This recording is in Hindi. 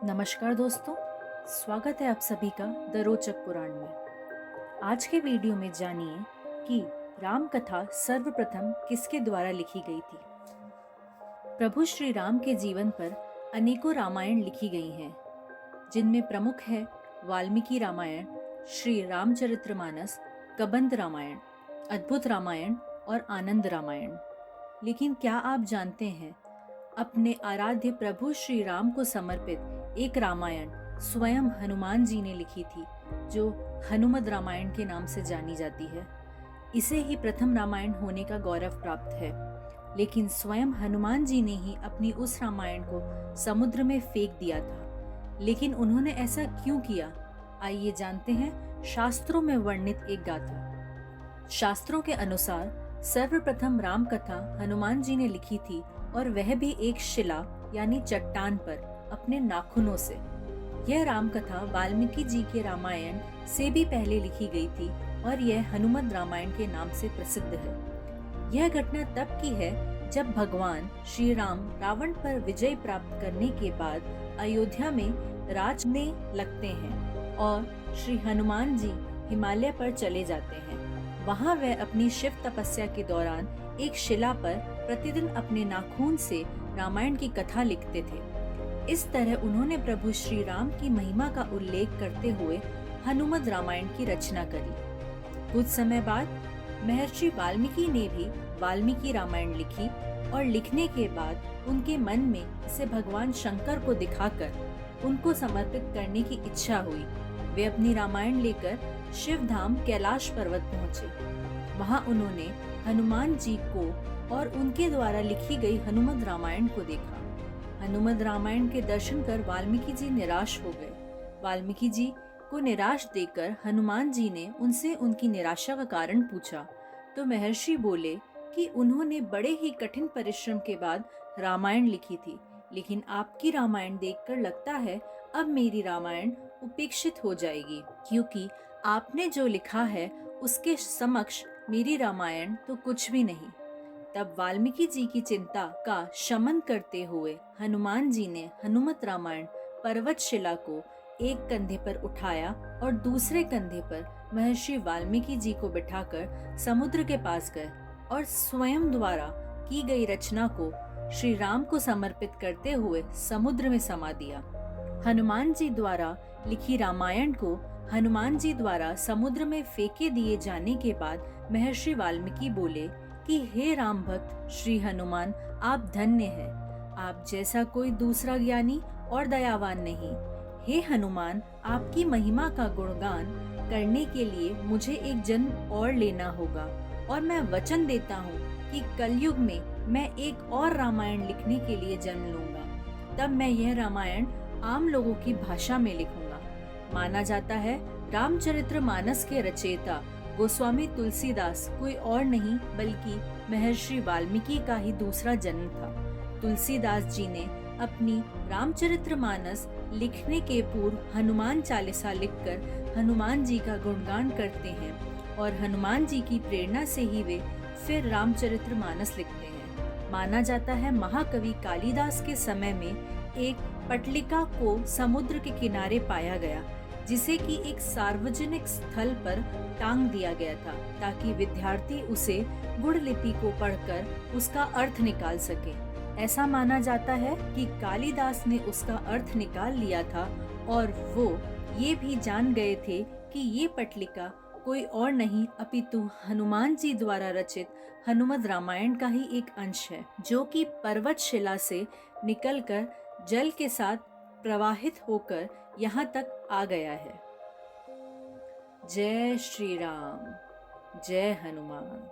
नमस्कार दोस्तों, स्वागत है आप सभी का द रोचक पुराण में। आज के वीडियो में जानिए कि राम कथा सर्वप्रथम किसके द्वारा लिखी गई थी। प्रभु श्री राम के जीवन पर अनेकों रामायण लिखी गई हैं, जिनमें प्रमुख है वाल्मीकि रामायण, श्री रामचरितमानस, कबंद रामायण, अद्भुत रामायण और आनंद रामायण। लेकिन क्या आप जानते हैं, अपने आराध्य प्रभु श्री राम को समर्पित एक रामायण स्वयं हनुमान जी ने लिखी थी, जो हनुमद रामायण के नाम से जानी जाती है। इसे ही प्रथम रामायण होने का गौरव प्राप्त है। लेकिन स्वयं हनुमान जी ने ही अपनी उस रामायण को समुद्र में फेंक दिया था। लेकिन उन्होंने ऐसा क्यों किया, आइए जानते हैं शास्त्रों में वर्णित एक गाथा। शास्त्रों के अनुसार सर्वप्रथम राम कथा हनुमान जी ने लिखी थी, और वह भी एक शिला यानी चट्टान पर अपने नाखूनों से। यह राम कथा वाल्मीकि जी के रामायण से भी पहले लिखी गई थी और यह हनुमद रामायण के नाम से प्रसिद्ध है। यह घटना तब की है जब भगवान श्री राम रावण पर विजय प्राप्त करने के बाद अयोध्या में राज ने लगते हैं और श्री हनुमान जी हिमालय पर चले जाते हैं। वहां वह अपनी शिव तपस्या के दौरान एक शिला पर प्रतिदिन अपने नाखून से रामायण की कथा लिखते थे। इस तरह उन्होंने प्रभु श्री राम की महिमा का उल्लेख करते हुए हनुमद रामायण की रचना करी। कुछ समय बाद महर्षि वाल्मीकि ने भी वाल्मीकि रामायण लिखी और लिखने के बाद उनके मन में इसे भगवान शंकर को दिखाकर उनको समर्पित करने की इच्छा हुई। वे अपनी रामायण लेकर शिव धाम कैलाश पर्वत पहुँचे। वहाँ उन्होंने हनुमान जी को और उनके द्वारा लिखी गई हनुमद रामायण को देखा। हनुमद रामायण के दर्शन कर वाल्मीकि जी निराश हो गए। वाल्मीकि जी को निराश देखकर हनुमान जी ने उनसे उनकी निराशा का कारण पूछा, तो महर्षि बोले कि उन्होंने बड़े ही कठिन परिश्रम के बाद रामायण लिखी थी, लेकिन आपकी रामायण देखकर लगता है अब मेरी रामायण उपेक्षित हो जाएगी, क्योंकि आपने जो लिखा है उसके समक्ष मेरी रामायण तो कुछ भी नहीं। तब वाल्मीकि जी की चिंता का शमन करते हुए हनुमान जी ने हनुमत रामायण पर्वत शिला को एक कंधे पर उठाया और दूसरे कंधे पर महर्षि वाल्मीकि जी को बिठाकर समुद्र के पास गए और स्वयं द्वारा की गई रचना को श्री राम को समर्पित करते हुए समुद्र में समा दिया। हनुमान जी द्वारा लिखी रामायण को हनुमान जी द्वारा समुद्र में फेंके दिए जाने के बाद महर्षि वाल्मीकि बोले कि हे राम भक्त श्री हनुमान, आप धन्य हैं। आप जैसा कोई दूसरा ज्ञानी और दयावान नहीं। हे हनुमान, आपकी महिमा का गुणगान करने के लिए मुझे एक जन्म और लेना होगा, और मैं वचन देता हूँ कि कलयुग में मैं एक और रामायण लिखने के लिए जन्म लूंगा। तब मैं यह रामायण आम लोगों की भाषा में लिखूंगा। माना जाता है रामचरितमानस के रचयिता गोस्वामी तुलसीदास कोई और नहीं बल्कि महर्षि वाल्मीकि का ही दूसरा जन्म था। तुलसीदास जी ने अपनी रामचरितमानस लिखने के पूर्व हनुमान चालीसा लिखकर हनुमान जी का गुणगान करते हैं, और हनुमान जी की प्रेरणा से ही वे फिर रामचरितमानस लिखते हैं। माना जाता है महाकवि कालिदास के समय में एक पटलिका को समुद्र के किनारे पाया गया, जिसे कि एक सार्वजनिक स्थल पर टांग दिया गया था, ताकि विद्यार्थी उसे गुड़ लिपि को पढ़कर उसका अर्थ निकाल सके। ऐसा माना जाता है कि कालिदास ने उसका अर्थ निकाल लिया था और वो ये भी जान गए थे कि ये पटलिका कोई और नहीं अपितु हनुमान जी द्वारा रचित हनुमद रामायण का ही एक अंश है, जो कि पर्वत शिला से निकलकर जल के साथ प्रवाहित होकर यहाँ तक आ गया है। जय श्री राम, जय हनुमान।